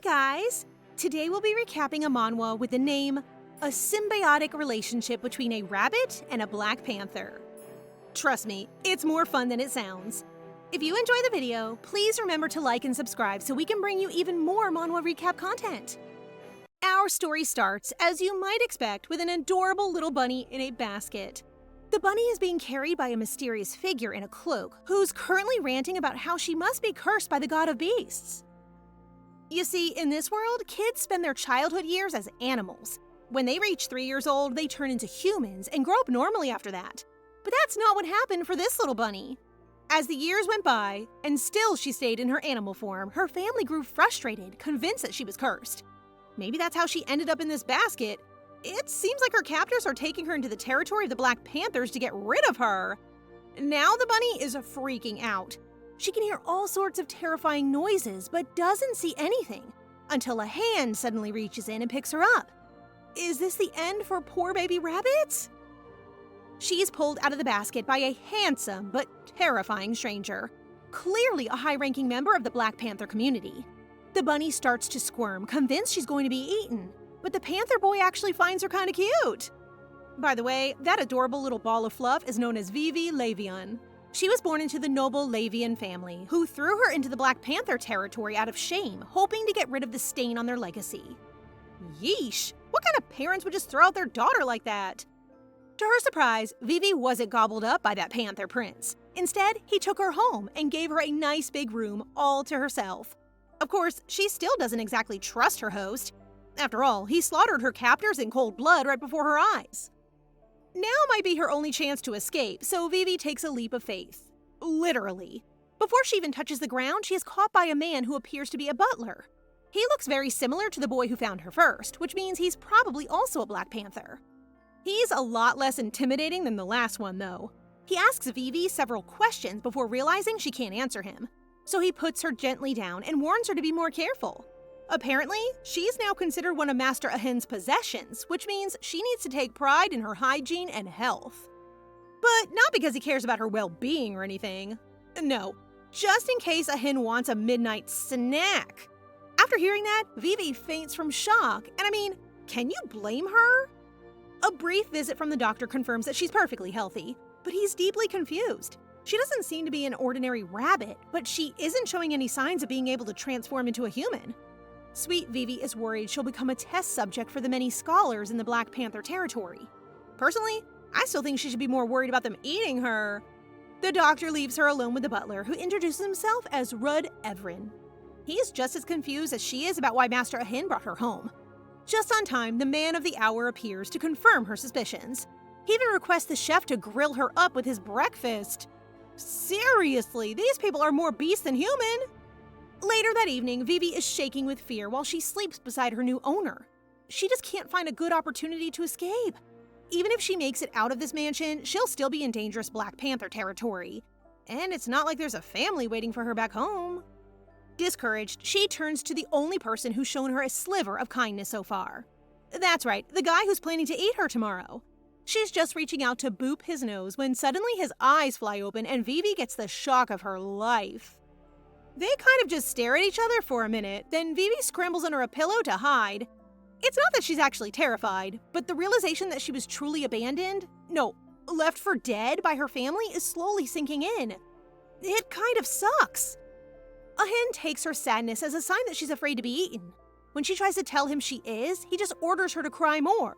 guys! Today we'll be recapping a manhwa with the name A Symbiotic Relationship Between a Rabbit and a Black Panther. Trust me, it's more fun than it sounds. If you enjoy the video, please remember to like and subscribe so we can bring you even more manhwa recap content. Our story starts, as you might expect, with an adorable little bunny in a basket. The bunny is being carried by a mysterious figure in a cloak who's currently ranting about how she must be cursed by the god of beasts. You see, in this world, kids spend their childhood years as animals. When they reach 3 years old, they turn into humans and grow up normally after that. But that's not what happened for this little bunny. As the years went by, and still she stayed in her animal form, her family grew frustrated, convinced that she was cursed. Maybe that's how she ended up in this basket. It seems like her captors are taking her into the territory of the Black Panthers to get rid of her. Now the bunny is freaking out. She can hear all sorts of terrifying noises, but doesn't see anything, until a hand suddenly reaches in and picks her up. Is this the end for poor baby rabbit? She is pulled out of the basket by a handsome but terrifying stranger, clearly a high-ranking member of the Black Panther community. The bunny starts to squirm, convinced she's going to be eaten, but the panther boy actually finds her kind of cute. By the way, that adorable little ball of fluff is known as Vivi Lavion. She was born into the noble Lavion family, who threw her into the Black Panther territory out of shame, hoping to get rid of the stain on their legacy. Yeesh! What kind of parents would just throw out their daughter like that? To her surprise, Vivi wasn't gobbled up by that panther prince. Instead, he took her home and gave her a nice big room all to herself. Of course, she still doesn't exactly trust her host. After all, he slaughtered her captors in cold blood right before her eyes. Now might be her only chance to escape, so Vivi takes a leap of faith. Literally. Before she even touches the ground, she is caught by a man who appears to be a butler. He looks very similar to the boy who found her first, which means he's probably also a Black Panther. He's a lot less intimidating than the last one, though. He asks Vivi several questions before realizing she can't answer him, so he puts her gently down and warns her to be more careful. Apparently, she's now considered one of Master Ahin's possessions, which means she needs to take pride in her hygiene and health. But not because he cares about her well-being or anything. No, just in case Ahin wants a midnight snack. After hearing that, Vivi faints from shock, and I mean, can you blame her? A brief visit from the doctor confirms that she's perfectly healthy, but he's deeply confused. She doesn't seem to be an ordinary rabbit, but she isn't showing any signs of being able to transform into a human. Sweet Vivi is worried she'll become a test subject for the many scholars in the Black Panther territory. Personally, I still think she should be more worried about them eating her. The doctor leaves her alone with the butler, who introduces himself as Rudd Evren. He's just as confused as she is about why Master Ahin brought her home. Just on time, the man of the hour appears to confirm her suspicions. He even requests the chef to grill her up with his breakfast. Seriously, these people are more beast than human. Later that evening, Vivi is shaking with fear while she sleeps beside her new owner. She just can't find a good opportunity to escape. Even if she makes it out of this mansion, she'll still be in dangerous Black Panther territory. And it's not like there's a family waiting for her back home. Discouraged, she turns to the only person who's shown her a sliver of kindness so far. That's right, the guy who's planning to eat her tomorrow. She's just reaching out to boop his nose when suddenly his eyes fly open and Vivi gets the shock of her life. They kind of just stare at each other for a minute, then Vivi scrambles under a pillow to hide. It's not that she's actually terrified, but the realization that she was truly abandoned, no, left for dead by her family is slowly sinking in. It kind of sucks. Ahin takes her sadness as a sign that she's afraid to be eaten. When she tries to tell him she is, he just orders her to cry more.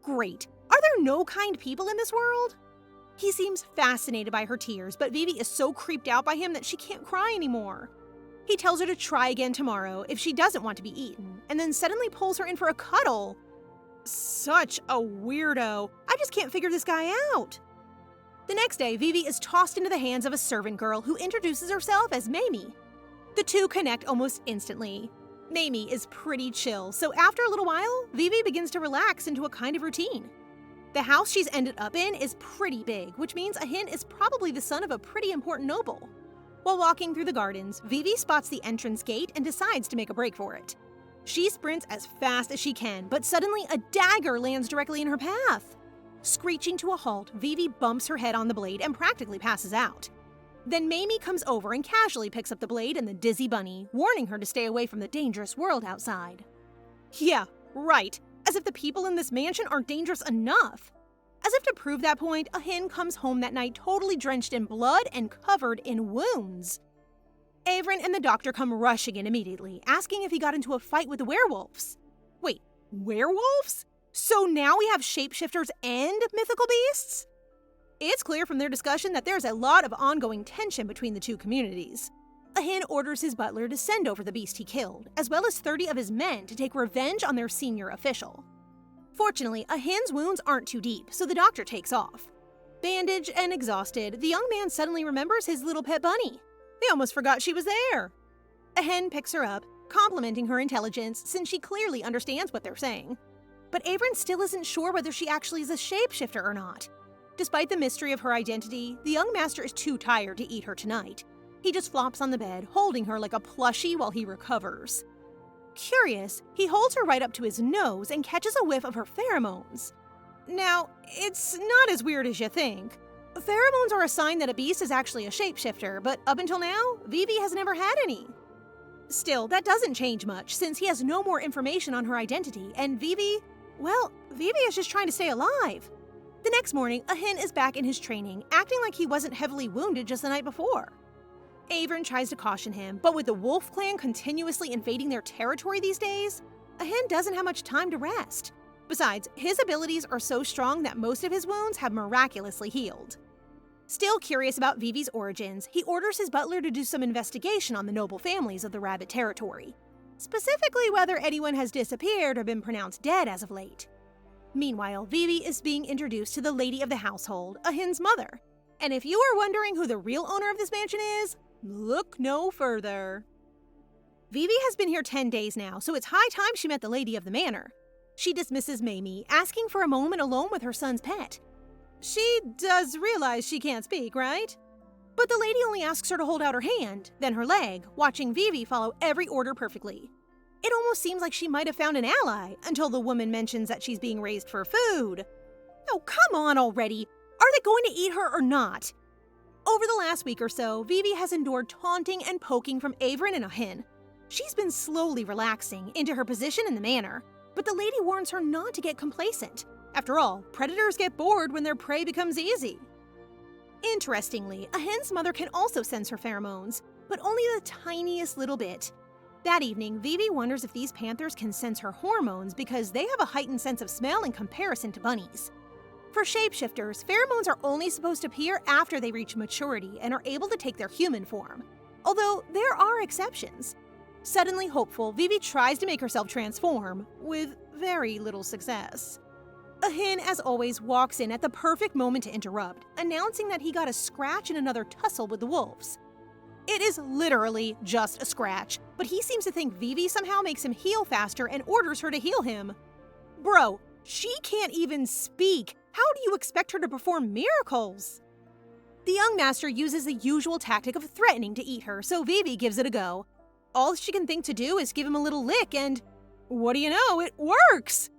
Great. Are there no kind people in this world? He seems fascinated by her tears, but Vivi is so creeped out by him that she can't cry anymore. He tells her to try again tomorrow if she doesn't want to be eaten, and then suddenly pulls her in for a cuddle. Such a weirdo. I just can't figure this guy out. The next day, Vivi is tossed into the hands of a servant girl who introduces herself as Mamie. The two connect almost instantly. Mamie is pretty chill, so after a little while, Vivi begins to relax into a kind of routine. The house she's ended up in is pretty big, which means Ahin is probably the son of a pretty important noble. While walking through the gardens, Vivi spots the entrance gate and decides to make a break for it. She sprints as fast as she can, but suddenly a dagger lands directly in her path. Screeching to a halt, Vivi bumps her head on the blade and practically passes out. Then Mamie comes over and casually picks up the blade and the dizzy bunny, warning her to stay away from the dangerous world outside. Yeah, right. As if the people in this mansion aren't dangerous enough. As if to prove that point, a hen comes home that night totally drenched in blood and covered in wounds. Averin and the doctor come rushing in immediately, asking if he got into a fight with the werewolves. Wait, werewolves? So now we have shapeshifters and mythical beasts? It's clear from their discussion that there's a lot of ongoing tension between the two communities. A hen orders his butler to send over the beast he killed, as well as 30 of his men to take revenge on their senior official. Fortunately, a hen's wounds aren't too deep, so the doctor takes off. Bandaged and exhausted, the young man suddenly remembers his little pet bunny. He almost forgot she was there. A hen picks her up, complimenting her intelligence since she clearly understands what they're saying. But Averin still isn't sure whether she actually is a shapeshifter or not. Despite the mystery of her identity, the young master is too tired to eat her tonight. He just flops on the bed, holding her like a plushie while he recovers. Curious, he holds her right up to his nose and catches a whiff of her pheromones. Now, it's not as weird as you think. Pheromones are a sign that a beast is actually a shapeshifter, but up until now, Vivi has never had any. Still, that doesn't change much since he has no more information on her identity, and Vivi is just trying to stay alive. The next morning, a hen is back in his training, acting like he wasn't heavily wounded just the night before. Averin tries to caution him, but with the wolf clan continuously invading their territory these days, a hen doesn't have much time to rest. Besides, his abilities are so strong that most of his wounds have miraculously healed. Still curious about Vivi's origins, he orders his butler to do some investigation on the noble families of the rabbit territory, specifically whether anyone has disappeared or been pronounced dead as of late. Meanwhile, Vivi is being introduced to the lady of the household, a hen's mother. And if you are wondering who the real owner of this mansion is, look no further. Vivi has been here 10 days now, so it's high time she met the lady of the manor. She dismisses Mamie, asking for a moment alone with her son's pet. She does realize she can't speak, right? But the lady only asks her to hold out her hand, then her leg, watching Vivi follow every order perfectly. It almost seems like she might have found an ally, until the woman mentions that she's being raised for food. Oh, come on already! Are they going to eat her or not? Over the last week or so, Vivi has endured taunting and poking from Averin and a hen. She's been slowly relaxing into her position in the manor, but the lady warns her not to get complacent. After all, predators get bored when their prey becomes easy. Interestingly, a hen's mother can also sense her pheromones, but only the tiniest little bit. That evening, Vivi wonders if these panthers can sense her hormones because they have a heightened sense of smell in comparison to bunnies. For shapeshifters, pheromones are only supposed to appear after they reach maturity and are able to take their human form, although there are exceptions. Suddenly hopeful, Vivi tries to make herself transform, with very little success. A hen, as always, walks in at the perfect moment to interrupt, announcing that he got a scratch in another tussle with the wolves. It is literally just a scratch, but he seems to think Vivi somehow makes him heal faster and orders her to heal him. Bro, she can't even speak. How do you expect her to perform miracles? The young master uses the usual tactic of threatening to eat her, so Vivi gives it a go. All she can think to do is give him a little lick and, what do you know, it works!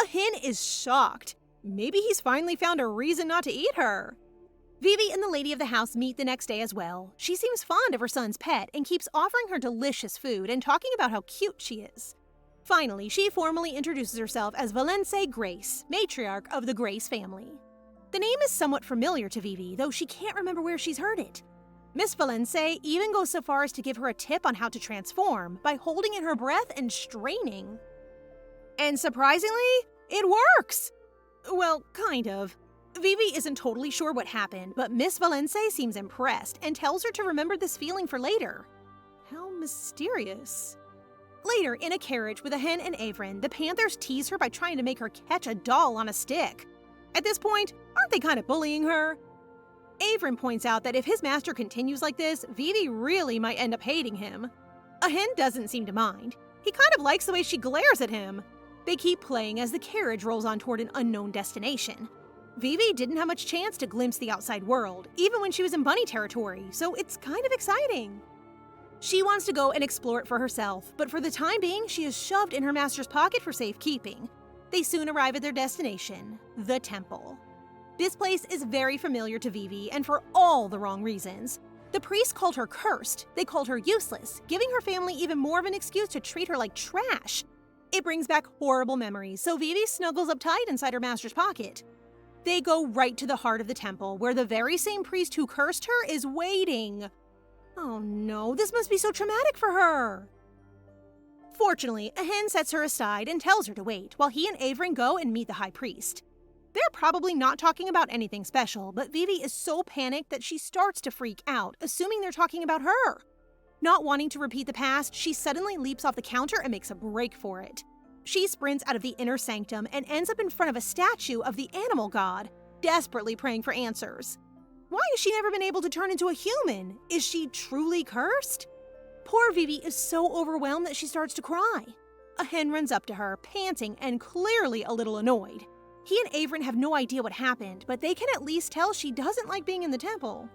A hen is shocked. Maybe he's finally found a reason not to eat her. Vivi and the lady of the house meet the next day as well. She seems fond of her son's pet and keeps offering her delicious food and talking about how cute she is. Finally, she formally introduces herself as Valence Grace, matriarch of the Grace family. The name is somewhat familiar to Vivi, though she can't remember where she's heard it. Miss Valence even goes so far as to give her a tip on how to transform by holding in her breath and straining. And surprisingly, it works! Well, kind of. Vivi isn't totally sure what happened, but Miss Valence seems impressed and tells her to remember this feeling for later. How mysterious. Later, in a carriage with a hen and Averin, the panthers tease her by trying to make her catch a doll on a stick. At this point, aren't they kind of bullying her? Averin points out that if his master continues like this, Vivi really might end up hating him. A hen doesn't seem to mind. He kind of likes the way she glares at him. They keep playing as the carriage rolls on toward an unknown destination. Vivi didn't have much chance to glimpse the outside world, even when she was in bunny territory, so it's kind of exciting. She wants to go and explore it for herself, but for the time being, she is shoved in her master's pocket for safekeeping. They soon arrive at their destination, the temple. This place is very familiar to Vivi, and for all the wrong reasons. The priests called her cursed, they called her useless, giving her family even more of an excuse to treat her like trash. It brings back horrible memories, so Vivi snuggles up tight inside her master's pocket. They go right to the heart of the temple, where the very same priest who cursed her is waiting. Oh no, this must be so traumatic for her. Fortunately, a hen sets her aside and tells her to wait, while he and Averin go and meet the high priest. They're probably not talking about anything special, but Vivi is so panicked that she starts to freak out, assuming they're talking about her. Not wanting to repeat the past, she suddenly leaps off the counter and makes a break for it. She sprints out of the inner sanctum and ends up in front of a statue of the animal god, desperately praying for answers. Why has she never been able to turn into a human? Is she truly cursed? Poor Vivi is so overwhelmed that she starts to cry. A hen runs up to her, panting and clearly a little annoyed. He and Averin have no idea what happened, but they can at least tell she doesn't like being in the temple.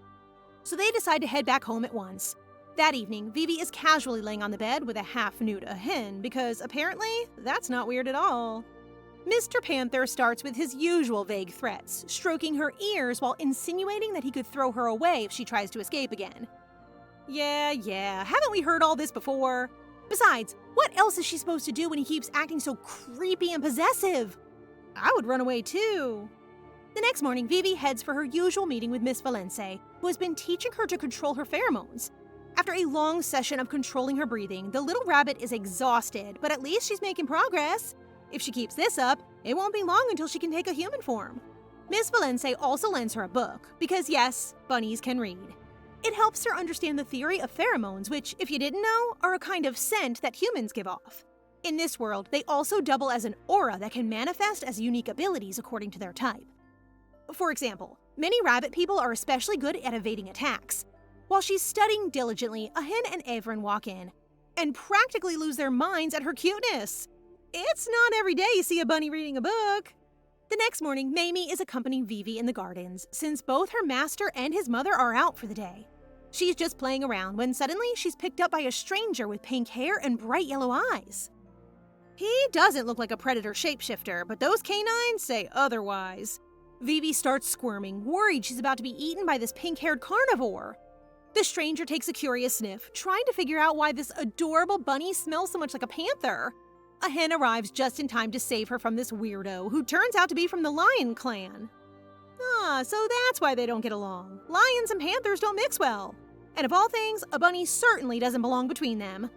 So they decide to head back home at once. That evening, Vivi is casually laying on the bed with a half-nude hen because apparently that's not weird at all. Mr. Panther starts with his usual vague threats, stroking her ears while insinuating that he could throw her away if she tries to escape again. Yeah, haven't we heard all this before? Besides, what else is she supposed to do when he keeps acting so creepy and possessive? I would run away too. The next morning, Vivi heads for her usual meeting with Miss Valence, who has been teaching her to control her pheromones. After a long session of controlling her breathing, the little rabbit is exhausted, but at least she's making progress. If she keeps this up, it won't be long until she can take a human form. Miss Valence also lends her a book, because yes, bunnies can read. It helps her understand the theory of pheromones, which, if you didn't know, are a kind of scent that humans give off. In this world, they also double as an aura that can manifest as unique abilities according to their type. For example, many rabbit people are especially good at evading attacks. While she's studying diligently, a hen and Averin walk in and practically lose their minds at her cuteness. It's not every day you see a bunny reading a book. The next morning, Mamie is accompanying Vivi in the gardens, since both her master and his mother are out for the day. She's just playing around when suddenly she's picked up by a stranger with pink hair and bright yellow eyes. He doesn't look like a predator shapeshifter, but those canines say otherwise. Vivi starts squirming, worried she's about to be eaten by this pink-haired carnivore. The stranger takes a curious sniff, trying to figure out why this adorable bunny smells so much like a panther. A hen arrives just in time to save her from this weirdo, who turns out to be from the lion clan. So that's why they don't get along. Lions and panthers don't mix well. And of all things, a bunny certainly doesn't belong between them.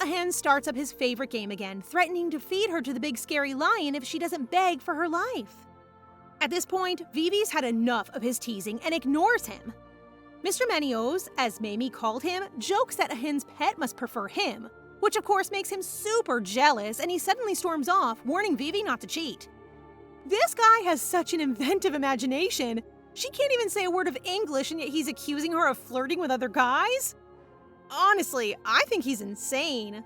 A hen starts up his favorite game again, threatening to feed her to the big scary lion if she doesn't beg for her life. At this point, Vivi's had enough of his teasing and ignores him. Mr. Manios, as Mamie called him, jokes that a hen's pet must prefer him, which of course makes him super jealous, and he suddenly storms off, warning Vivi not to cheat. This guy has such an inventive imagination. She can't even say a word of English, and yet he's accusing her of flirting with other guys? Honestly, I think he's insane.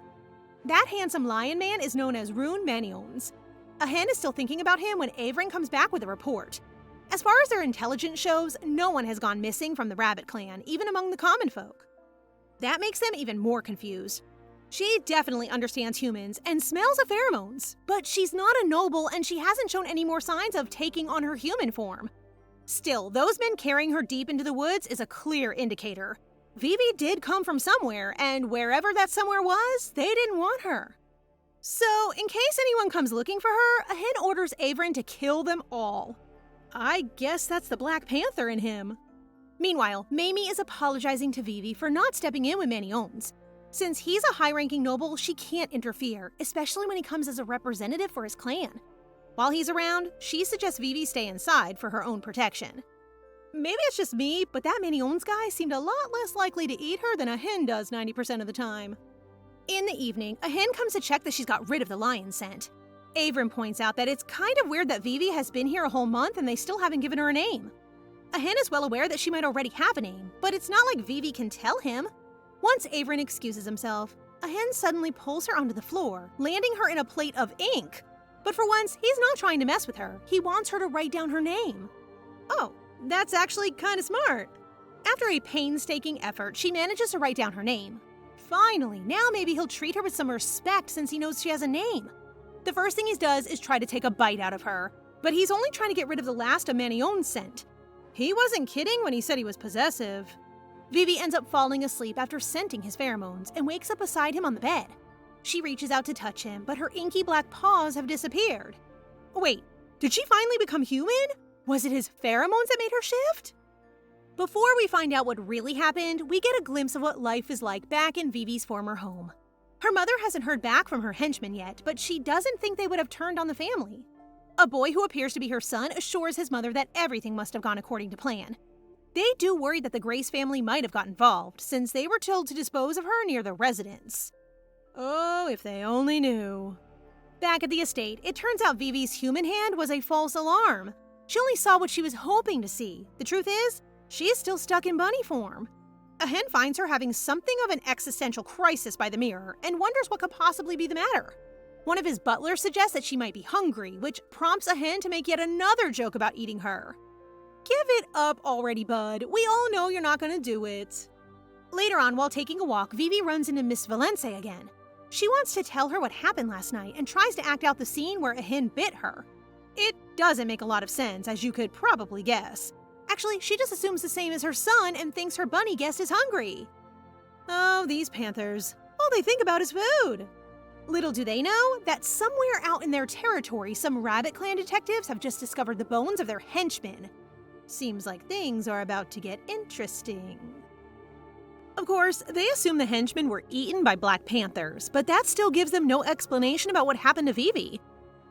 That handsome lion man is known as Rune Maniones. A hen is still thinking about him when Averin comes back with a report. As far as their intelligence shows, no one has gone missing from the rabbit clan, even among the common folk. That makes them even more confused. She definitely understands humans and smells of pheromones, but she's not a noble and she hasn't shown any more signs of taking on her human form. Still, those men carrying her deep into the woods is a clear indicator. Vivi did come from somewhere, and wherever that somewhere was, they didn't want her. So, in case anyone comes looking for her, a hen orders Averin to kill them all. I guess that's the Black Panther in him. Meanwhile, Mamie is apologizing to Vivi for not stepping in with Maniones. Since he's a high-ranking noble, she can't interfere, especially when he comes as a representative for his clan. While he's around, she suggests Vivi stay inside for her own protection. Maybe it's just me, but that Maniones guy seemed a lot less likely to eat her than a hen does 90% of the time. In the evening, a hen comes to check that she's got rid of the lion scent. Averin points out that it's kind of weird that Vivi has been here a whole month and they still haven't given her a name. A hen is well aware that she might already have a name, but it's not like Vivi can tell him. Once Averin excuses himself, a hen suddenly pulls her onto the floor, landing her in a plate of ink. But for once, he's not trying to mess with her. He wants her to write down her name. Oh, that's actually kind of smart. After a painstaking effort, she manages to write down her name. Finally, now maybe he'll treat her with some respect since he knows she has a name. The first thing he does is try to take a bite out of her, but he's only trying to get rid of the last of Manion's scent. He wasn't kidding when he said he was possessive. Vivi ends up falling asleep after scenting his pheromones and wakes up beside him on the bed. She reaches out to touch him, but her inky black paws have disappeared. Wait, did she finally become human? Was it his pheromones that made her shift? Before we find out what really happened, we get a glimpse of what life is like back in Vivi's former home. Her mother hasn't heard back from her henchmen yet, but she doesn't think they would have turned on the family. A boy who appears to be her son assures his mother that everything must have gone according to plan. They do worry that the Grace family might have got involved, since they were told to dispose of her near their residence. Oh, if they only knew. Back at the estate, it turns out Vivi's human hand was a false alarm. She only saw what she was hoping to see. The truth is, she is still stuck in bunny form. A hen finds her having something of an existential crisis by the mirror and wonders what could possibly be the matter. One of his butlers suggests that she might be hungry, which prompts a hen to make yet another joke about eating her. Give it up already, bud. We all know you're not going to do it. Later on, while taking a walk, Vivi runs into Miss Valence again. She wants to tell her what happened last night and tries to act out the scene where a hen bit her. It doesn't make a lot of sense, as you could probably guess. Actually, she just assumes the same as her son and thinks her bunny guest is hungry. Oh, these panthers. All they think about is food. Little do they know that somewhere out in their territory, some rabbit clan detectives have just discovered the bones of their henchmen. Seems like things are about to get interesting. Of course, they assume the henchmen were eaten by black panthers, but that still gives them no explanation about what happened to Vivi.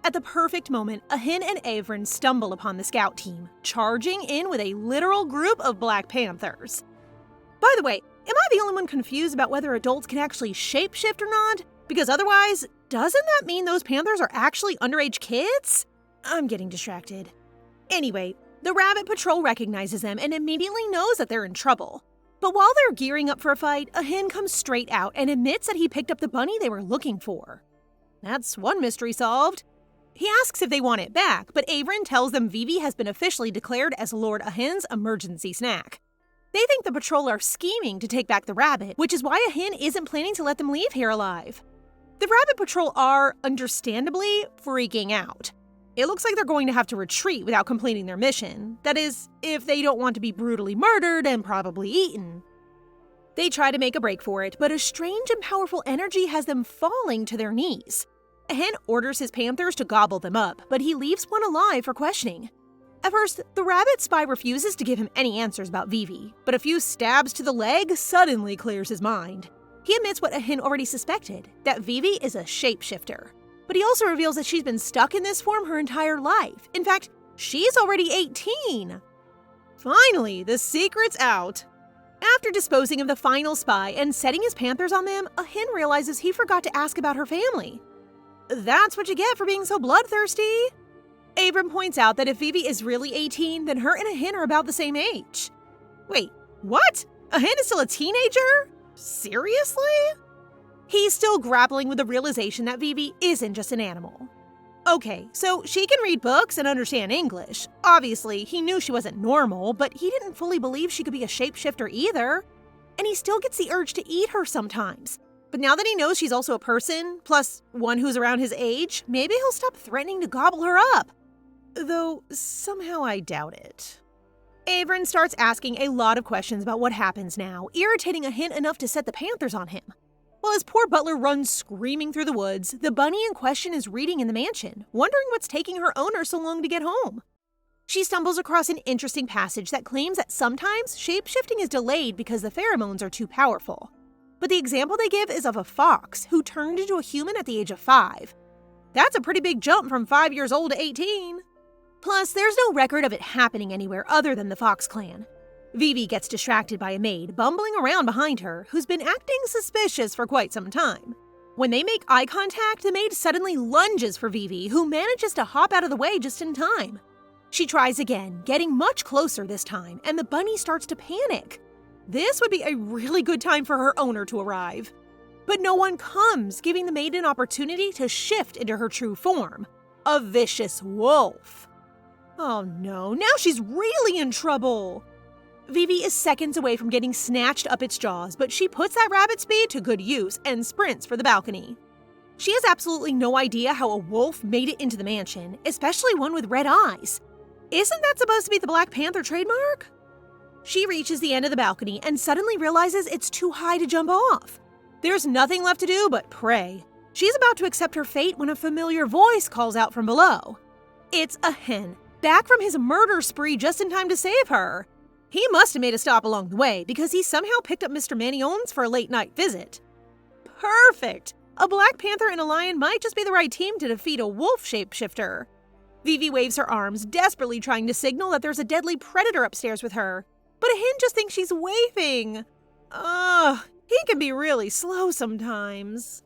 At the perfect moment, Ahin and Averin stumble upon the scout team, charging in with a literal group of black panthers. By the way, am I the only one confused about whether adults can actually shapeshift or not? Because otherwise, doesn't that mean those panthers are actually underage kids? I'm getting distracted. Anyway, the rabbit patrol recognizes them and immediately knows that they're in trouble. But while they're gearing up for a fight, Ahin comes straight out and admits that he picked up the bunny they were looking for. That's one mystery solved. He asks if they want it back, but Averin tells them Vivi has been officially declared as Lord Ahin's emergency snack. They think the patrol are scheming to take back the rabbit, which is why Ahin isn't planning to let them leave here alive. The rabbit patrol are, understandably, freaking out. It looks like they're going to have to retreat without completing their mission. That is, if they don't want to be brutally murdered and probably eaten. They try to make a break for it, but a strange and powerful energy has them falling to their knees. Ahin orders his panthers to gobble them up, but he leaves one alive for questioning. At first, the rabbit spy refuses to give him any answers about Vivi, but a few stabs to the leg suddenly clears his mind. He admits what Ahin already suspected, that Vivi is a shapeshifter. But he also reveals that she's been stuck in this form her entire life. In fact, she's already 18. Finally, the secret's out. After disposing of the final spy and setting his panthers on them, Ahin realizes he forgot to ask about her family. That's what you get for being so bloodthirsty. Abram points out that if Vivi is really 18, then her and Ahin are about the same age. Wait, what? Ahin is still a teenager? Seriously? He's still grappling with the realization that Vivi isn't just an animal. Okay, so she can read books and understand English. Obviously, he knew she wasn't normal, but he didn't fully believe she could be a shapeshifter either. And he still gets the urge to eat her sometimes. But now that he knows she's also a person, plus one who's around his age, maybe he'll stop threatening to gobble her up. Though, somehow I doubt it. Averin starts asking a lot of questions about what happens now, irritating Ahin enough to set the panthers on him. While his poor butler runs screaming through the woods, the bunny in question is reading in the mansion, wondering what's taking her owner so long to get home. She stumbles across an interesting passage that claims that sometimes shapeshifting is delayed because the pheromones are too powerful. But the example they give is of a fox who turned into a human at the age of 5. That's a pretty big jump from 5 years old to 18. Plus, there's no record of it happening anywhere other than the Fox clan. Vivi gets distracted by a maid bumbling around behind her who's been acting suspicious for quite some time. When they make eye contact, the maid suddenly lunges for Vivi, who manages to hop out of the way just in time. She tries again, getting much closer this time, and the bunny starts to panic. This would be a really good time for her owner to arrive. But no one comes, giving the maid an opportunity to shift into her true form, a vicious wolf. Oh no, now she's really in trouble! Vivi is seconds away from getting snatched up its jaws, but she puts that rabbit speed to good use and sprints for the balcony. She has absolutely no idea how a wolf made it into the mansion, especially one with red eyes. Isn't that supposed to be the Black Panther trademark? She reaches the end of the balcony and suddenly realizes it's too high to jump off. There's nothing left to do but pray. She's about to accept her fate when a familiar voice calls out from below. It's a hen, back from his murder spree just in time to save her. He must have made a stop along the way because he somehow picked up Mr. Maniones for a late-night visit. Perfect! A black panther and a lion might just be the right team to defeat a wolf shapeshifter. Vivi waves her arms, desperately trying to signal that there's a deadly predator upstairs with her. But a hen just thinks she's waving. Ugh, he can be really slow sometimes.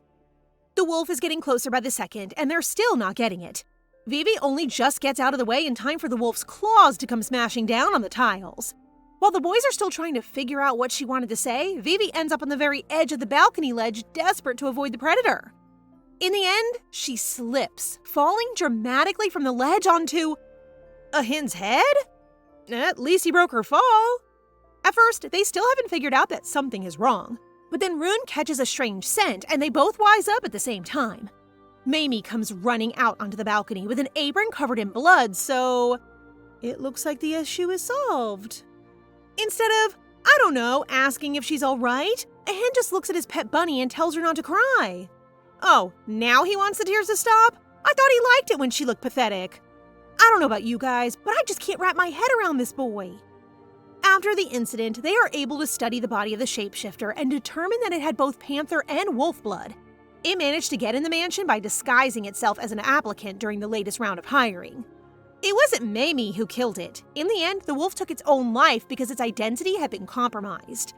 The wolf is getting closer by the second, and they're still not getting it. Vivi only just gets out of the way in time for the wolf's claws to come smashing down on the tiles. While the boys are still trying to figure out what she wanted to say, Vivi ends up on the very edge of the balcony ledge, desperate to avoid the predator. In the end, she slips, falling dramatically from the ledge onto a hen's head? At least he broke her fall. At first, they still haven't figured out that something is wrong. But then Rune catches a strange scent, and they both wise up at the same time. Mamie comes running out onto the balcony with an apron covered in blood, so it looks like the issue is solved. Instead of, I don't know, asking if she's all right, a hen just looks at his pet bunny and tells her not to cry. Oh, now he wants the tears to stop? I thought he liked it when she looked pathetic. I don't know about you guys, but I just can't wrap my head around this boy. After the incident, they are able to study the body of the shapeshifter and determine that it had both panther and wolf blood. It managed to get in the mansion by disguising itself as an applicant during the latest round of hiring. It wasn't Mamie who killed it. In the end, the wolf took its own life because its identity had been compromised.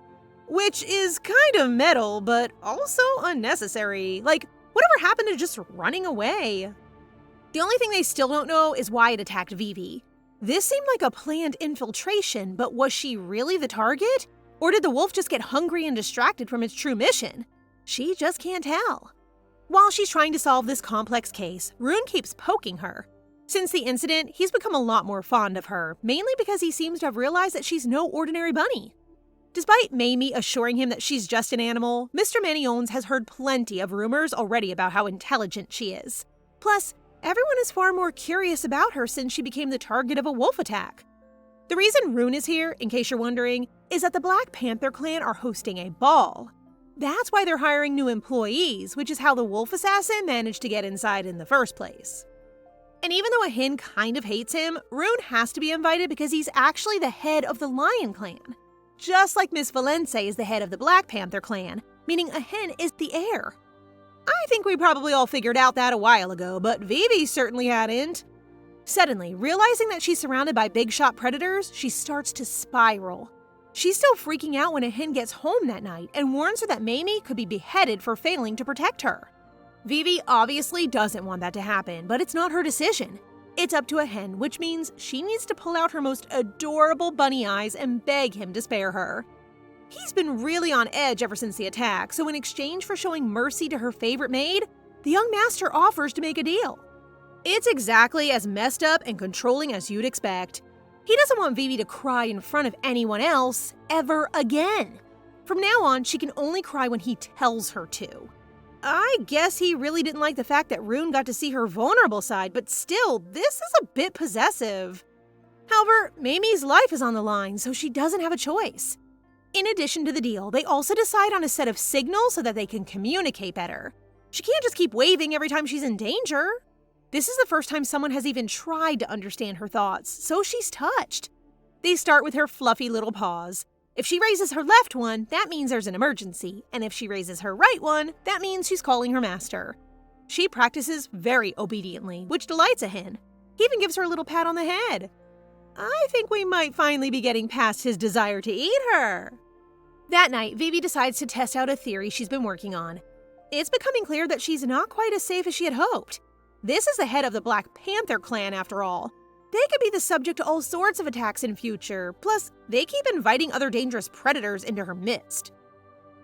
Which is kind of metal, but also unnecessary. Like, whatever happened to just running away? The only thing they still don't know is why it attacked Vivi. This seemed like a planned infiltration, but was she really the target? Or did the wolf just get hungry and distracted from its true mission? She just can't tell. While she's trying to solve this complex case, Rune keeps poking her. Since the incident, he's become a lot more fond of her, mainly because he seems to have realized that she's no ordinary bunny. Despite Mamie assuring him that she's just an animal, Mr. Maniones has heard plenty of rumors already about how intelligent she is. Plus, everyone is far more curious about her since she became the target of a wolf attack. The reason Rune is here, in case you're wondering, is that the Black Panther clan are hosting a ball. That's why they're hiring new employees, which is how the wolf assassin managed to get inside in the first place. And even though a hen kind of hates him, Rune has to be invited because he's actually the head of the Lion clan. Just like Miss Valence is the head of the Black Panther clan, meaning a hen is the heir. I think we probably all figured out that a while ago, but Vivi certainly hadn't. Suddenly, realizing that she's surrounded by big shot predators, she starts to spiral. She's still freaking out when a hen gets home that night and warns her that Mamie could be beheaded for failing to protect her. Vivi obviously doesn't want that to happen, but it's not her decision. It's up to a hen, which means she needs to pull out her most adorable bunny eyes and beg him to spare her. He's been really on edge ever since the attack, so in exchange for showing mercy to her favorite maid, the young master offers to make a deal. It's exactly as messed up and controlling as you'd expect. He doesn't want Vivi to cry in front of anyone else, ever again. From now on, she can only cry when he tells her to. I guess he really didn't like the fact that Rune got to see her vulnerable side, but still, this is a bit possessive. However, Mamie's life is on the line, so she doesn't have a choice. In addition to the deal, they also decide on a set of signals so that they can communicate better. She can't just keep waving every time she's in danger. This is the first time someone has even tried to understand her thoughts, so she's touched. They start with her fluffy little paws. If she raises her left one, that means there's an emergency, and if she raises her right one, that means she's calling her master. She practices very obediently, which delights a hen. He even gives her a little pat on the head. I think we might finally be getting past his desire to eat her. That night, Vivi decides to test out a theory she's been working on. It's becoming clear that she's not quite as safe as she had hoped. This is the head of the Black Panther clan, after all. They could be the subject to all sorts of attacks in future, plus they keep inviting other dangerous predators into her midst.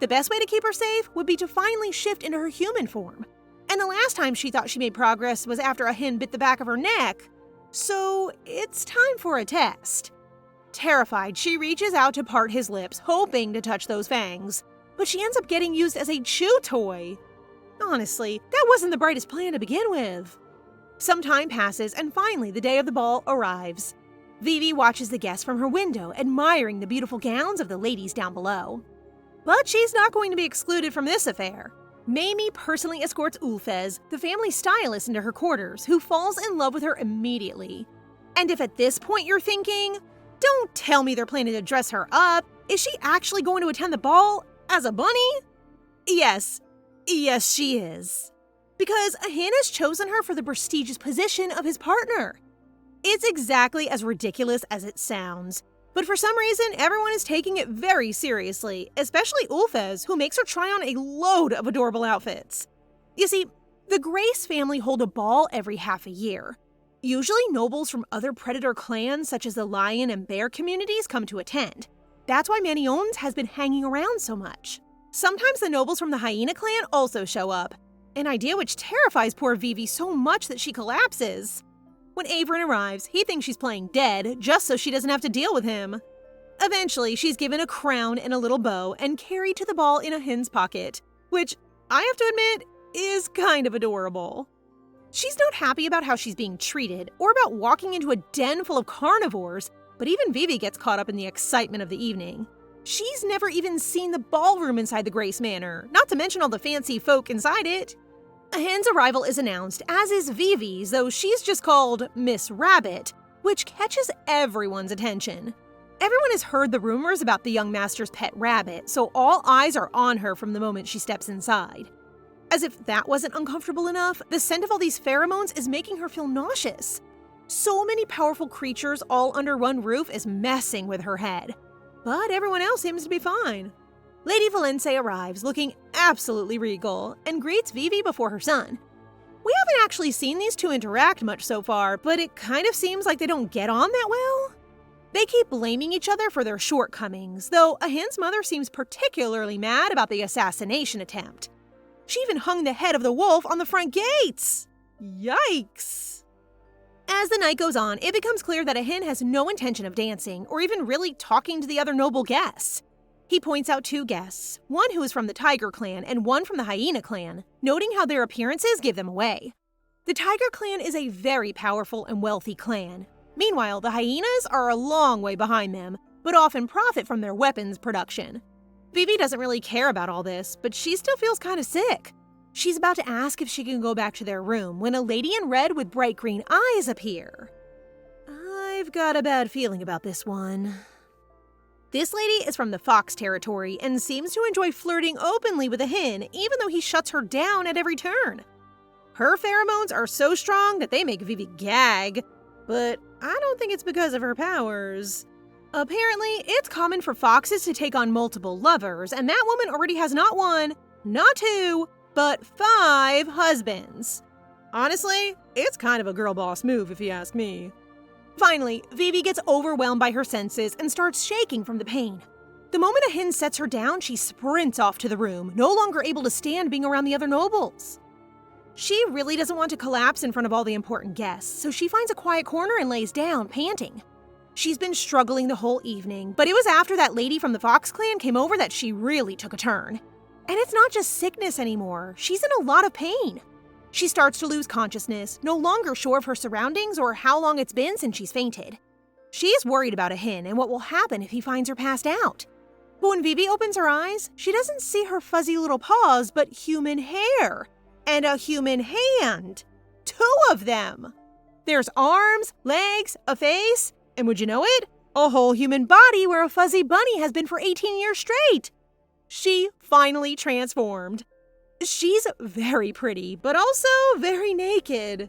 The best way to keep her safe would be to finally shift into her human form. And the last time she thought she made progress was after a hen bit the back of her neck. So it's time for a test. Terrified, she reaches out to part his lips, hoping to touch those fangs. But she ends up getting used as a chew toy. Honestly, that wasn't the brightest plan to begin with. Some time passes, and finally the day of the ball arrives. Vivi watches the guests from her window, admiring the beautiful gowns of the ladies down below. But she's not going to be excluded from this affair. Mamie personally escorts Ulfez, the family stylist, into her quarters, who falls in love with her immediately. And if at this point you're thinking, don't tell me they're planning to dress her up, is she actually going to attend the ball as a bunny? Yes, she is. Because Ahin has chosen her for the prestigious position of his partner. It's exactly as ridiculous as it sounds. But for some reason, everyone is taking it very seriously, especially Ulfez, who makes her try on a load of adorable outfits. You see, the Grace family hold a ball every half a year. Usually nobles from other predator clans, such as the lion and bear communities, come to attend. That's why Maniones has been hanging around so much. Sometimes the nobles from the hyena clan also show up, an idea which terrifies poor Vivi so much that she collapses. When Averin arrives, he thinks she's playing dead just so she doesn't have to deal with him. Eventually, she's given a crown and a little bow and carried to the ball in Ahin's pocket, which, I have to admit, is kind of adorable. She's not happy about how she's being treated or about walking into a den full of carnivores, but even Vivi gets caught up in the excitement of the evening. She's never even seen the ballroom inside the Grace Manor, not to mention all the fancy folk inside it. Ahin's arrival is announced, as is Vivi's, though she's just called Miss Rabbit, which catches everyone's attention. Everyone has heard the rumors about the young master's pet rabbit, so all eyes are on her from the moment she steps inside. As if that wasn't uncomfortable enough, the scent of all these pheromones is making her feel nauseous. So many powerful creatures all under one roof is messing with her head. But everyone else seems to be fine. Lady Valence arrives looking absolutely regal and greets Vivi before her son. We haven't actually seen these two interact much so far, but it kind of seems like they don't get on that well. They keep blaming each other for their shortcomings, though Ahin's mother seems particularly mad about the assassination attempt. She even hung the head of the wolf on the front gates! Yikes! As the night goes on, it becomes clear that Ahin has no intention of dancing or even really talking to the other noble guests. He points out two guests, one who is from the Tiger clan and one from the Hyena clan, noting how their appearances give them away. The Tiger clan is a very powerful and wealthy clan. Meanwhile, the Hyenas are a long way behind them, but often profit from their weapons production. Vivi doesn't really care about all this, but she still feels kind of sick. She's about to ask if she can go back to their room when a lady in red with bright green eyes appear. I've got a bad feeling about this one. This lady is from the Fox territory and seems to enjoy flirting openly with Ahin, even though he shuts her down at every turn. Her pheromones are so strong that they make Vivi gag, but I don't think it's because of her powers. Apparently, it's common for foxes to take on multiple lovers, and that woman already has not one, not two, but 5 husbands. Honestly, it's kind of a girl boss move if you ask me. Finally, Vivi gets overwhelmed by her senses and starts shaking from the pain. The moment Ahin sets her down, she sprints off to the room, no longer able to stand being around the other nobles. She really doesn't want to collapse in front of all the important guests, so she finds a quiet corner and lays down, panting. She's been struggling the whole evening, but it was after that lady from the Fox clan came over that she really took a turn. And it's not just sickness anymore, she's in a lot of pain. She starts to lose consciousness, no longer sure of her surroundings or how long it's been since she's fainted. She's worried about Ahin and what will happen if he finds her passed out. But when Vivi opens her eyes, she doesn't see her fuzzy little paws, but human hair. And a human hand. 2 of them. There's arms, legs, a face, and would you know it? A whole human body where a fuzzy bunny has been for 18 years straight. She finally transformed. She's very pretty, but also very naked.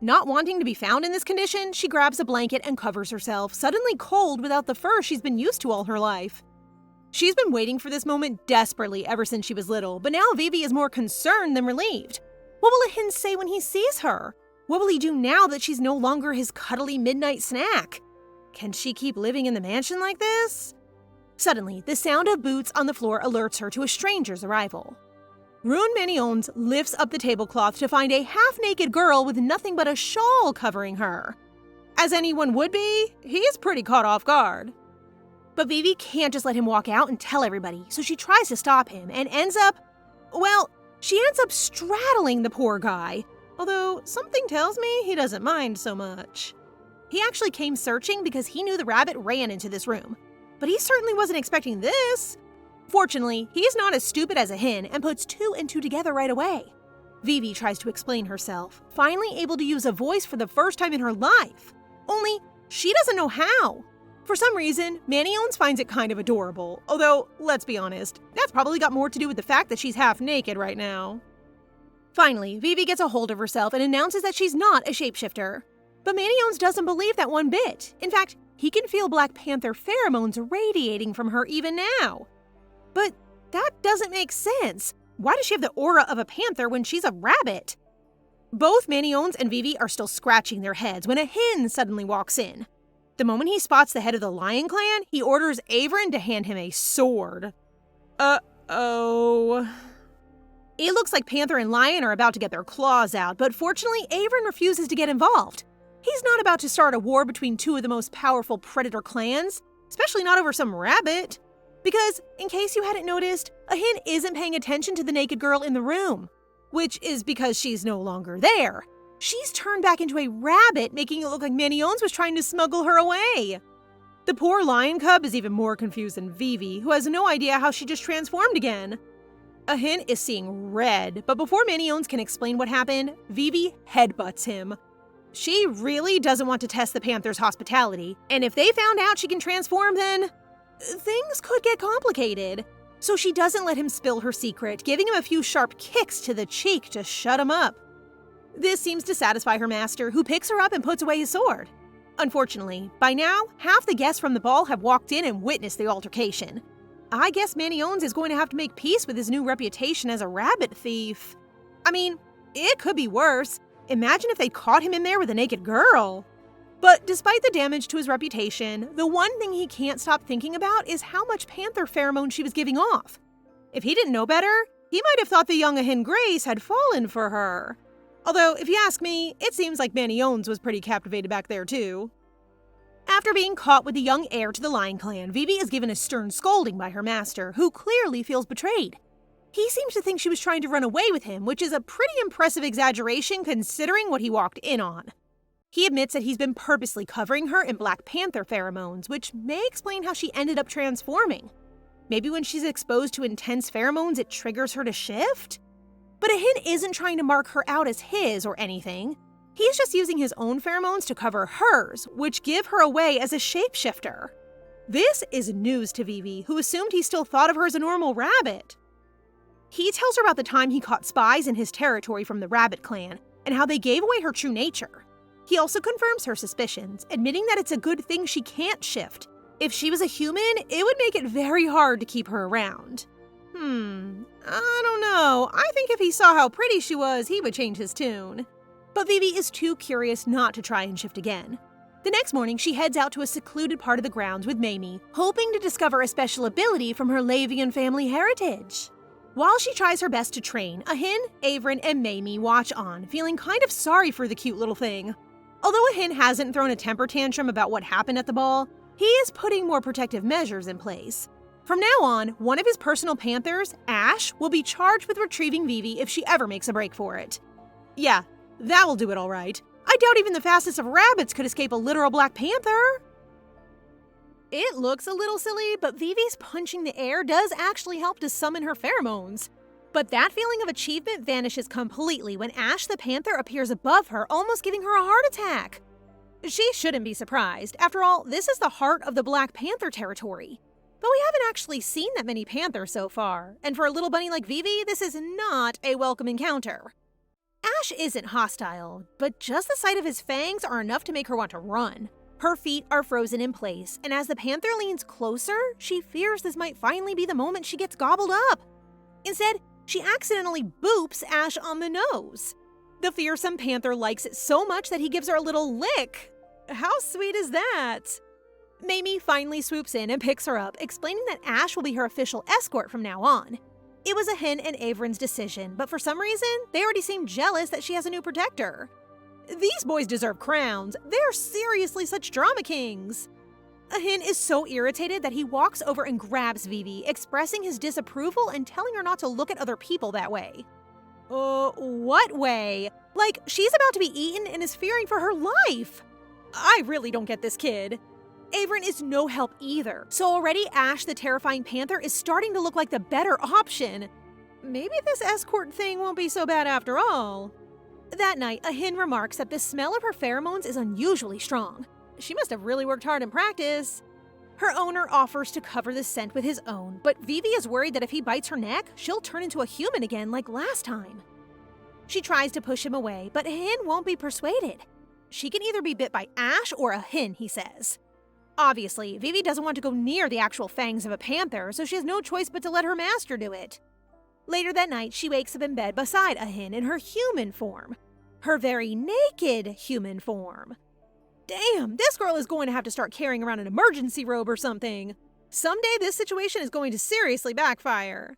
Not wanting to be found in this condition, she grabs a blanket and covers herself, suddenly cold without the fur she's been used to all her life. She's been waiting for this moment desperately ever since she was little, but now Vivi is more concerned than relieved. What will Ahin say when he sees her? What will he do now that she's no longer his cuddly midnight snack? Can she keep living in the mansion like this? Suddenly, the sound of boots on the floor alerts her to a stranger's arrival. Rune Maniones lifts up the tablecloth to find a half-naked girl with nothing but a shawl covering her. As anyone would be, he's pretty caught off guard. But Vivi can't just let him walk out and tell everybody, so she tries to stop him and ends up straddling the poor guy, although something tells me he doesn't mind so much. He actually came searching because he knew the rabbit ran into this room. But he certainly wasn't expecting this. Fortunately, he's not as stupid as a hen and puts 2 and 2 together right away. Vivi tries to explain herself, finally able to use a voice for the first time in her life. Only, she doesn't know how. For some reason, Maniones finds it kind of adorable, although, let's be honest, that's probably got more to do with the fact that she's half naked right now. Finally, Vivi gets a hold of herself and announces that she's not a shapeshifter. But Maniones doesn't believe that one bit. In fact, he can feel Black Panther pheromones radiating from her even now. But that doesn't make sense. Why does she have the aura of a panther when she's a rabbit? Both Maniones and Vivi are still scratching their heads when a hen suddenly walks in. The moment he spots the head of the lion clan, he orders Averin to hand him a sword. Uh-oh. It looks like Panther and Lion are about to get their claws out, but fortunately, Averin refuses to get involved. He's not about to start a war between 2 of the most powerful predator clans, especially not over some rabbit. Because, in case you hadn't noticed, a hen isn't paying attention to the naked girl in the room, which is because she's no longer there. She's turned back into a rabbit, making it look like Maniones was trying to smuggle her away. The poor lion cub is even more confused than Vivi, who has no idea how she just transformed again. A hen is seeing red, but before Maniones can explain what happened, Vivi headbutts him. She really doesn't want to test the panther's hospitality, and if they found out she can transform, then things could get complicated. So she doesn't let him spill her secret, giving him a few sharp kicks to the cheek to shut him up. This seems to satisfy her master, who picks her up and puts away his sword. Unfortunately, by now, half the guests from the ball have walked in and witnessed the altercation. I guess Maniones is going to have to make peace with his new reputation as a rabbit thief. I mean, it could be worse. Imagine if they caught him in there with a naked girl. But despite the damage to his reputation, the one thing he can't stop thinking about is how much panther pheromone she was giving off. If he didn't know better, he might have thought the young Ahin Grace had fallen for her. Although, if you ask me, it seems like Maniones was pretty captivated back there too. After being caught with the young heir to the Lion Clan, Vivi is given a stern scolding by her master, who clearly feels betrayed. He seems to think she was trying to run away with him, which is a pretty impressive exaggeration considering what he walked in on. He admits that he's been purposely covering her in Black Panther pheromones, which may explain how she ended up transforming. Maybe when she's exposed to intense pheromones, it triggers her to shift? But Ahin isn't trying to mark her out as his or anything. He's just using his own pheromones to cover hers, which give her away as a shapeshifter. This is news to Vivi, who assumed he still thought of her as a normal rabbit. He tells her about the time he caught spies in his territory from the Rabbit Clan, and how they gave away her true nature. He also confirms her suspicions, admitting that it's a good thing she can't shift. If she was a human, it would make it very hard to keep her around. I don't know. I think if he saw how pretty she was, he would change his tune. But Vivi is too curious not to try and shift again. The next morning, she heads out to a secluded part of the grounds with Mamie, hoping to discover a special ability from her Lavian family heritage. While she tries her best to train, Ahin, Averin, and Mamie watch on, feeling kind of sorry for the cute little thing. Although Ahin hasn't thrown a temper tantrum about what happened at the ball, he is putting more protective measures in place. From now on, one of his personal panthers, Ash, will be charged with retrieving Vivi if she ever makes a break for it. Yeah, that will do it all right. I doubt even the fastest of rabbits could escape a literal Black Panther. It looks a little silly, but Vivi's punching the air does actually help to summon her pheromones. But that feeling of achievement vanishes completely when Ash the Panther appears above her, almost giving her a heart attack. She shouldn't be surprised. After all, this is the heart of the Black Panther territory. But we haven't actually seen that many panthers so far, and for a little bunny like Vivi, this is not a welcome encounter. Ash isn't hostile, but just the sight of his fangs are enough to make her want to run. Her feet are frozen in place, and as the panther leans closer, she fears this might finally be the moment she gets gobbled up. Instead, she accidentally boops Ash on the nose. The fearsome panther likes it so much that he gives her a little lick. How sweet is that? Mamie finally swoops in and picks her up, explaining that Ash will be her official escort from now on. It was Ahin and Averin's decision, but for some reason, they already seem jealous that she has a new protector. These boys deserve crowns. They're seriously such drama kings. Ahin is so irritated that he walks over and grabs Vivi, expressing his disapproval and telling her not to look at other people that way. What way? Like, she's about to be eaten and is fearing for her life. I really don't get this kid. Averin is no help either, so already Ash the terrifying panther is starting to look like the better option. Maybe this escort thing won't be so bad after all. That night, a hen remarks that the smell of her pheromones is unusually strong. She must have really worked hard in practice. Her owner offers to cover the scent with his own, but Vivi is worried that if he bites her neck, she'll turn into a human again like last time. She tries to push him away, but Hen won't be persuaded. She can either be bit by Ash or a hen, he says. Obviously, Vivi doesn't want to go near the actual fangs of a panther, so she has no choice but to let her master do it. Later that night, she wakes up in bed beside a hen in her human form. Her very naked human form. Damn, this girl is going to have to start carrying around an emergency robe or something. Someday this situation is going to seriously backfire.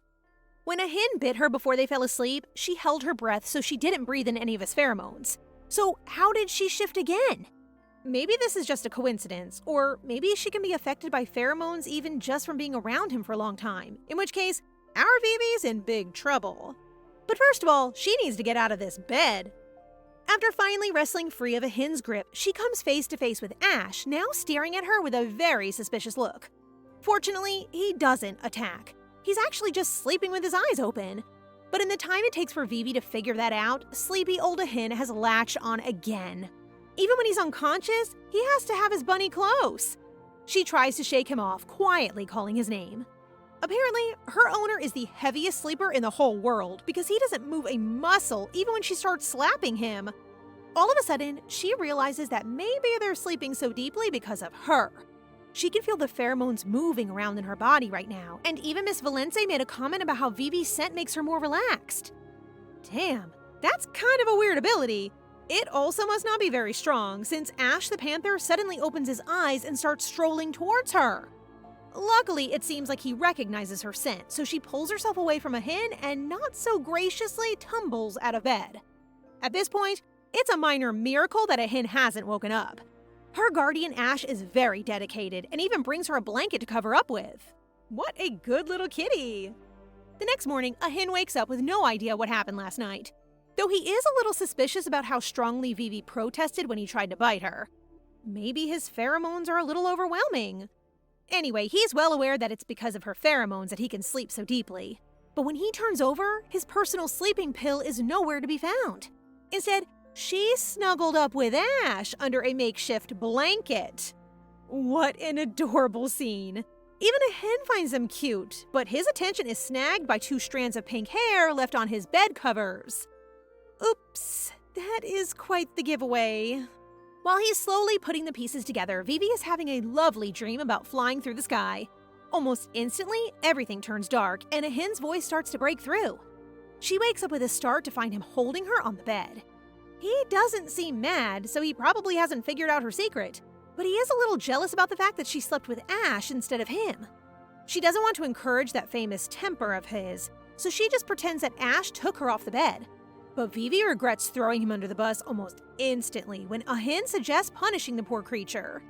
When a hen bit her before they fell asleep, she held her breath so she didn't breathe in any of his pheromones. So how did she shift again? Maybe this is just a coincidence, or maybe she can be affected by pheromones even just from being around him for a long time, in which case, our Vivi's in big trouble. But first of all, she needs to get out of this bed. After finally wrestling free of a hen's grip, she comes face to face with Ash, now staring at her with a very suspicious look. Fortunately, he doesn't attack. He's actually just sleeping with his eyes open. But in the time it takes for Vivi to figure that out, sleepy old hen has latched on again. Even when he's unconscious, he has to have his bunny close. She tries to shake him off, quietly calling his name. Apparently, her owner is the heaviest sleeper in the whole world because he doesn't move a muscle even when she starts slapping him. All of a sudden, she realizes that maybe they're sleeping so deeply because of her. She can feel the pheromones moving around in her body right now, and even Miss Valence made a comment about how Vivi's scent makes her more relaxed. Damn, that's kind of a weird ability. It also must not be very strong, since Ash the Panther suddenly opens his eyes and starts strolling towards her. Luckily, it seems like he recognizes her scent, so she pulls herself away from a hen and not so graciously tumbles out of bed. At this point, it's a minor miracle that a hen hasn't woken up. Her guardian Ash is very dedicated and even brings her a blanket to cover up with. What a good little kitty! The next morning, a hen wakes up with no idea what happened last night. Though he is a little suspicious about how strongly Vivi protested when he tried to bite her. Maybe his pheromones are a little overwhelming. Anyway, he's well aware that it's because of her pheromones that he can sleep so deeply. But when he turns over, his personal sleeping pill is nowhere to be found. Instead, she's snuggled up with Ash under a makeshift blanket. What an adorable scene. Even a hen finds him cute, but his attention is snagged by 2 strands of pink hair left on his bed covers. Oops, that is quite the giveaway. While he's slowly putting the pieces together, Vivi is having a lovely dream about flying through the sky. Almost instantly, everything turns dark and a hen's voice starts to break through. She wakes up with a start to find him holding her on the bed. He doesn't seem mad, so he probably hasn't figured out her secret. But he is a little jealous about the fact that she slept with Ash instead of him. She doesn't want to encourage that famous temper of his, so she just pretends that Ash took her off the bed. But Vivi regrets throwing him under the bus almost instantly when a hen suggests punishing the poor creature.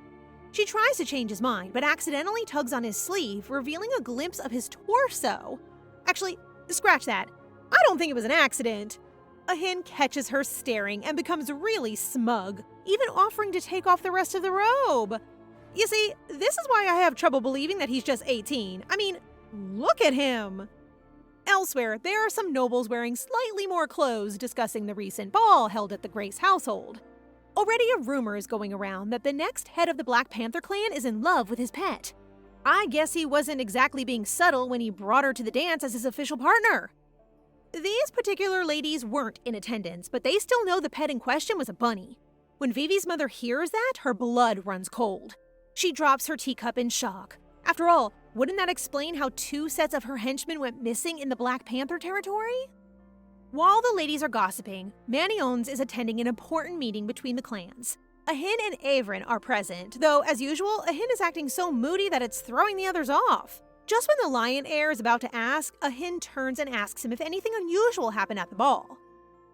She tries to change his mind, but accidentally tugs on his sleeve, revealing a glimpse of his torso. Actually, scratch that. I don't think it was an accident. A hen catches her staring and becomes really smug, even offering to take off the rest of the robe. You see, this is why I have trouble believing that he's just 18. I mean, look at him. Elsewhere, there are some nobles wearing slightly more clothes discussing the recent ball held at the Grace household. Already a rumor is going around that the next head of the Black Panther clan is in love with his pet. I guess he wasn't exactly being subtle when he brought her to the dance as his official partner. These particular ladies weren't in attendance, but they still know the pet in question was a bunny. When Vivi's mother hears that, her blood runs cold. She drops her teacup in shock. After all, wouldn't that explain how 2 sets of her henchmen went missing in the Black Panther territory? While the ladies are gossiping, Maniones is attending an important meeting between the clans. A hen and Averin are present, though, as usual, a hen is acting so moody that it's throwing the others off. Just when the lion heir is about to ask, a hen turns and asks him if anything unusual happened at the ball.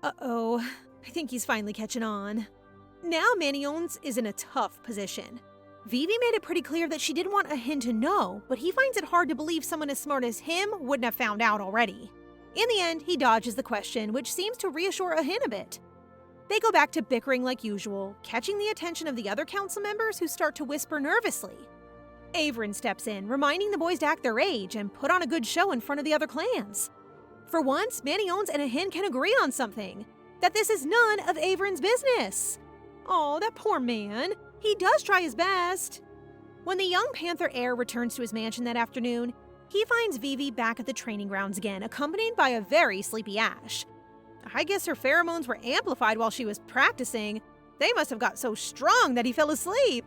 Uh-oh, I think he's finally catching on. Now Maniones is in a tough position. Vivi made it pretty clear that she didn't want a hen to know, but he finds it hard to believe someone as smart as him wouldn't have found out already. In the end, he dodges the question, which seems to reassure a hen a bit. They go back to bickering like usual, catching the attention of the other council members who start to whisper nervously. Averin steps in, reminding the boys to act their age and put on a good show in front of the other clans. For once, Maniones and Ahin can agree on something, that this is none of Averin's business. Oh, that poor man. He does try his best. When the young Panther heir returns to his mansion that afternoon, he finds Vivi back at the training grounds again, accompanied by a very sleepy Ash. I guess her pheromones were amplified while she was practicing. They must have got so strong that he fell asleep.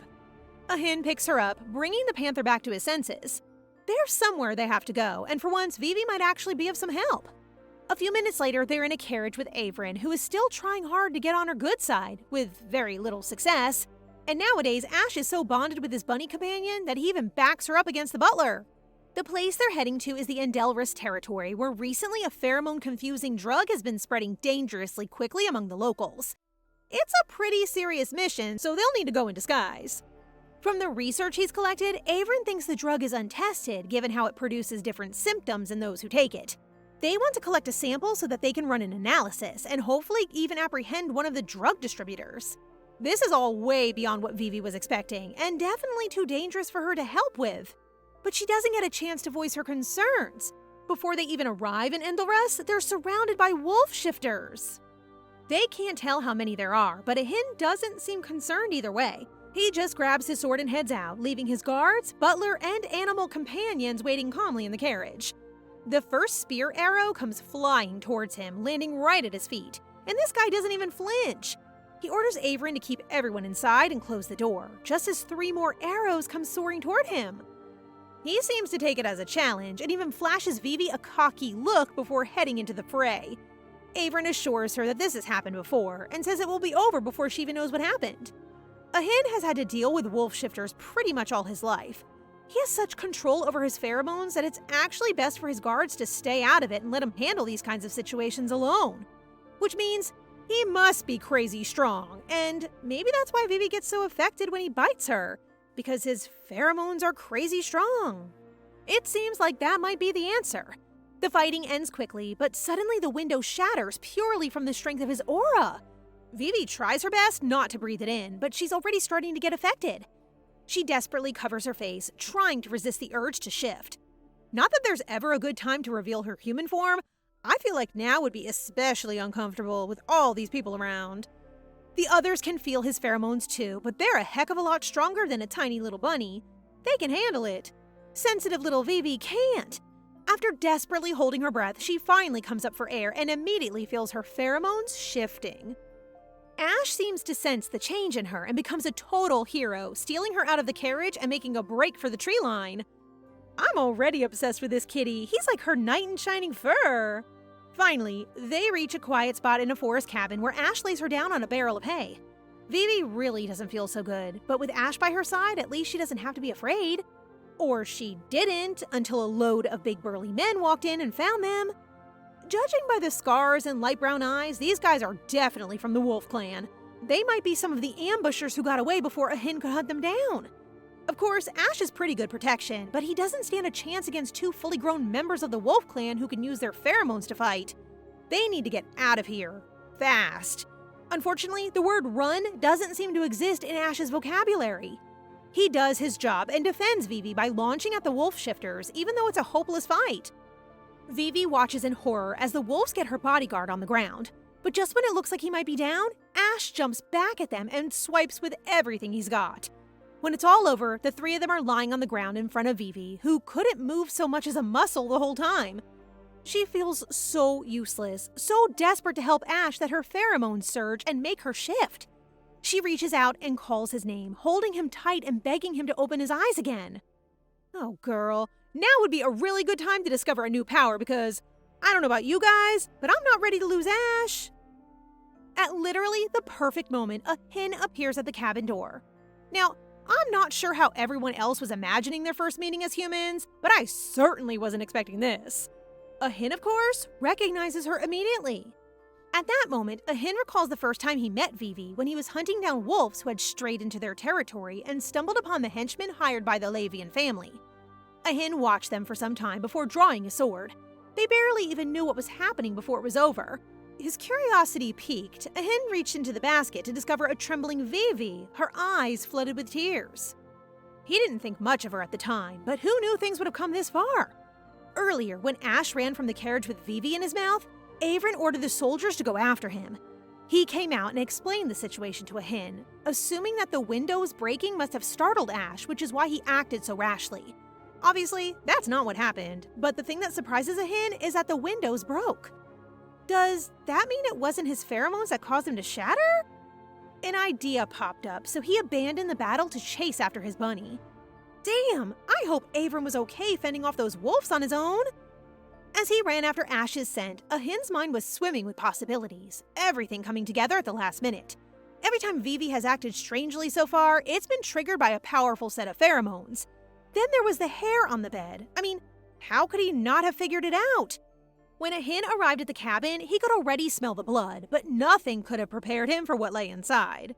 Ahin picks her up, bringing the Panther back to his senses. There's somewhere they have to go, and for once, Vivi might actually be of some help. A few minutes later, they're in a carriage with Averin, who is still trying hard to get on her good side, with very little success. And nowadays, Ash is so bonded with his bunny companion that he even backs her up against the butler. The place they're heading to is the Endelris territory, where recently a pheromone-confusing drug has been spreading dangerously quickly among the locals. It's a pretty serious mission, so they'll need to go in disguise. From the research he's collected, Averin thinks the drug is untested, given how it produces different symptoms in those who take it. They want to collect a sample so that they can run an analysis, and hopefully even apprehend one of the drug distributors. This is all way beyond what Vivi was expecting, and definitely too dangerous for her to help with. But she doesn't get a chance to voice her concerns. Before they even arrive in Endelris, they're surrounded by wolf shifters. They can't tell how many there are, but Ahin doesn't seem concerned either way. He just grabs his sword and heads out, leaving his guards, butler, and animal companions waiting calmly in the carriage. The first spear arrow comes flying towards him, landing right at his feet, and this guy doesn't even flinch. He orders Averin to keep everyone inside and close the door, just as 3 more arrows come soaring toward him. He seems to take it as a challenge and even flashes Vivi a cocky look before heading into the fray. Averin assures her that this has happened before and says it will be over before she even knows what happened. Ahin has had to deal with wolf shifters pretty much all his life. He has such control over his pheromones that it's actually best for his guards to stay out of it and let him handle these kinds of situations alone. Which means he must be crazy strong, and maybe that's why Vivi gets so affected when he bites her, because his pheromones are crazy strong. It seems like that might be the answer. The fighting ends quickly, but suddenly the window shatters purely from the strength of his aura. Vivi tries her best not to breathe it in, but she's already starting to get affected. She desperately covers her face, trying to resist the urge to shift. Not that there's ever a good time to reveal her human form. I feel like now would be especially uncomfortable with all these people around. The others can feel his pheromones too, but they're a heck of a lot stronger than a tiny little bunny. They can handle it. Sensitive little Vivi can't. After desperately holding her breath, she finally comes up for air and immediately feels her pheromones shifting. Ash seems to sense the change in her and becomes a total hero, stealing her out of the carriage and making a break for the tree line. I'm already obsessed with this kitty. He's like her knight in shining fur. Finally, they reach a quiet spot in a forest cabin where Ash lays her down on a barrel of hay. Vivi really doesn't feel so good, but with Ash by her side, at least she doesn't have to be afraid. Or she didn't until a load of big burly men walked in and found them. Judging by the scars and light brown eyes, these guys are definitely from the Wolf Clan. They might be some of the ambushers who got away before Ahin could hunt them down. Of course, Ash is pretty good protection, but he doesn't stand a chance against 2 fully grown members of the Wolf Clan who can use their pheromones to fight. They need to get out of here. Fast. Unfortunately, the word run doesn't seem to exist in Ash's vocabulary. He does his job and defends Vivi by launching at the wolf shifters, even though it's a hopeless fight. Vivi watches in horror as the wolves get her bodyguard on the ground. But just when it looks like he might be down, Ash jumps back at them and swipes with everything he's got. When it's all over, the 3 of them are lying on the ground in front of Vivi, who couldn't move so much as a muscle the whole time. She feels so useless, so desperate to help Ash that her pheromones surge and make her shift. She reaches out and calls his name, holding him tight and begging him to open his eyes again. Oh, girl, now would be a really good time to discover a new power because I don't know about you guys, but I'm not ready to lose Ash. At literally the perfect moment, a hen appears at the cabin door. Now, I'm not sure how everyone else was imagining their first meeting as humans, but I certainly wasn't expecting this. Ahin, of course, recognizes her immediately. At that moment, Ahin recalls the first time he met Vivi when he was hunting down wolves who had strayed into their territory and stumbled upon the henchmen hired by the Lavian family. Ahin watched them for some time before drawing his sword. They barely even knew what was happening before it was over. his curiosity piqued, a hen reached into the basket to discover a trembling Vivi, her eyes flooded with tears. He didn't think much of her at the time, but who knew things would have come this far? Earlier, when Ash ran from the carriage with Vivi in his mouth, Averin ordered the soldiers to go after him. He came out and explained the situation to a hen, assuming that the windows breaking must have startled Ash, which is why he acted so rashly. Obviously, that's not what happened, but the thing that surprises a hen is that the windows broke. Does that mean it wasn't his pheromones that caused them to shatter? An idea popped up, so he abandoned the battle to chase after his bunny. Damn, I hope Averin was okay fending off those wolves on his own. As he ran after Ash's scent, a hen's mind was swimming with possibilities, everything coming together at the last minute. Every time Vivi has acted strangely so far, it's been triggered by a powerful set of pheromones. Then there was the hair on the bed. I mean, how could he not have figured it out? When a hen arrived at the cabin, he could already smell the blood, but nothing could have prepared him for what lay inside.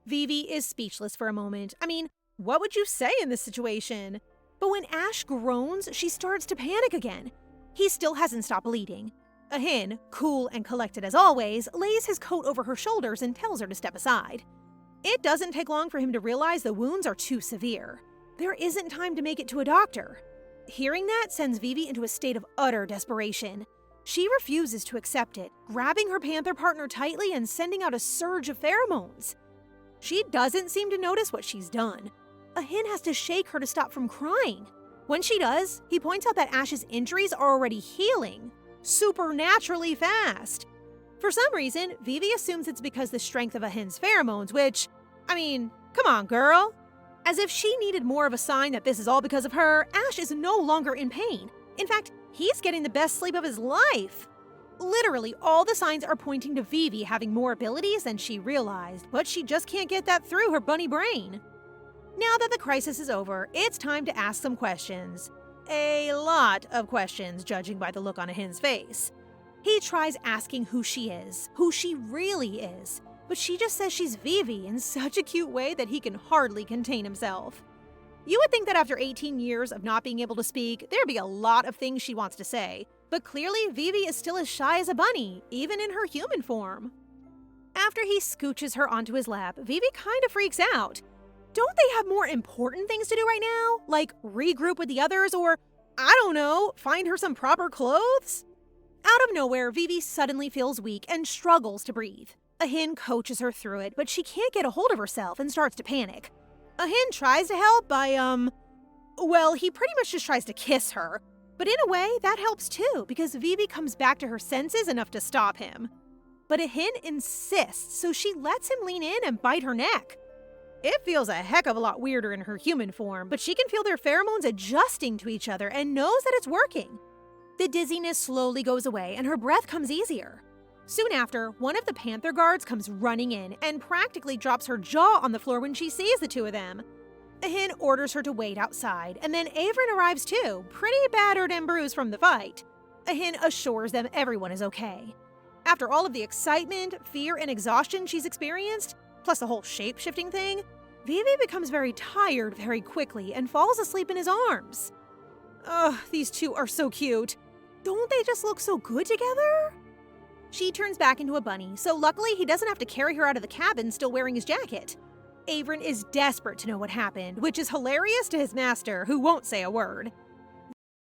Vivi is speechless for a moment. I mean, what would you say in this situation? But when Ash groans, she starts to panic again. He still hasn't stopped bleeding. A hen, cool and collected as always, lays his coat over her shoulders and tells her to step aside. It doesn't take long for him to realize the wounds are too severe. There isn't time to make it to a doctor. Hearing that sends Vivi into a state of utter desperation. She refuses to accept it, grabbing her panther partner tightly and sending out a surge of pheromones. She doesn't seem to notice what she's done. A hen has to shake her to stop from crying. When she does, he points out that Ash's injuries are already healing, supernaturally fast. For some reason, Vivi assumes it's because the strength of a hen's pheromones, which, I mean, come on, girl. As if she needed more of a sign that this is all because of her, Ash is no longer in pain. In fact, he's getting the best sleep of his life. Literally, all the signs are pointing to Vivi having more abilities than she realized, but she just can't get that through her bunny brain. Now that the crisis is over, it's time to ask some questions. A lot of questions, judging by the look on a hen's face. He tries asking who she is, who she really is, but she just says she's Vivi in such a cute way that he can hardly contain himself. You would think that after 18 years of not being able to speak, there'd be a lot of things she wants to say, but clearly Vivi is still as shy as a bunny, even in her human form. After he scooches her onto his lap, Vivi kind of freaks out. Don't they have more important things to do right now? Like regroup with the others or, I don't know, find her some proper clothes? Out of nowhere, Vivi suddenly feels weak and struggles to breathe. A hen coaches her through it, but she can't get a hold of herself and starts to panic. A hen tries to help by, well, he pretty much just tries to kiss her. But in a way, that helps too, because Vivi comes back to her senses enough to stop him. But a hen insists, so she lets him lean in and bite her neck. It feels a heck of a lot weirder in her human form, but she can feel their pheromones adjusting to each other and knows that it's working. The dizziness slowly goes away and her breath comes easier. Soon after, one of the panther guards comes running in and practically drops her jaw on the floor when she sees the two of them. A hen orders her to wait outside, and then Averin arrives too, pretty battered and bruised from the fight. A hen assures them everyone is okay. After all of the excitement, fear, and exhaustion she's experienced, plus the whole shape-shifting thing, Vivi becomes very tired very quickly and falls asleep in his arms. Ugh, these two are so cute. Don't they just look so good together? She turns back into a bunny, so luckily he doesn't have to carry her out of the cabin still wearing his jacket. Averin is desperate to know what happened, which is hilarious to his master, who won't say a word.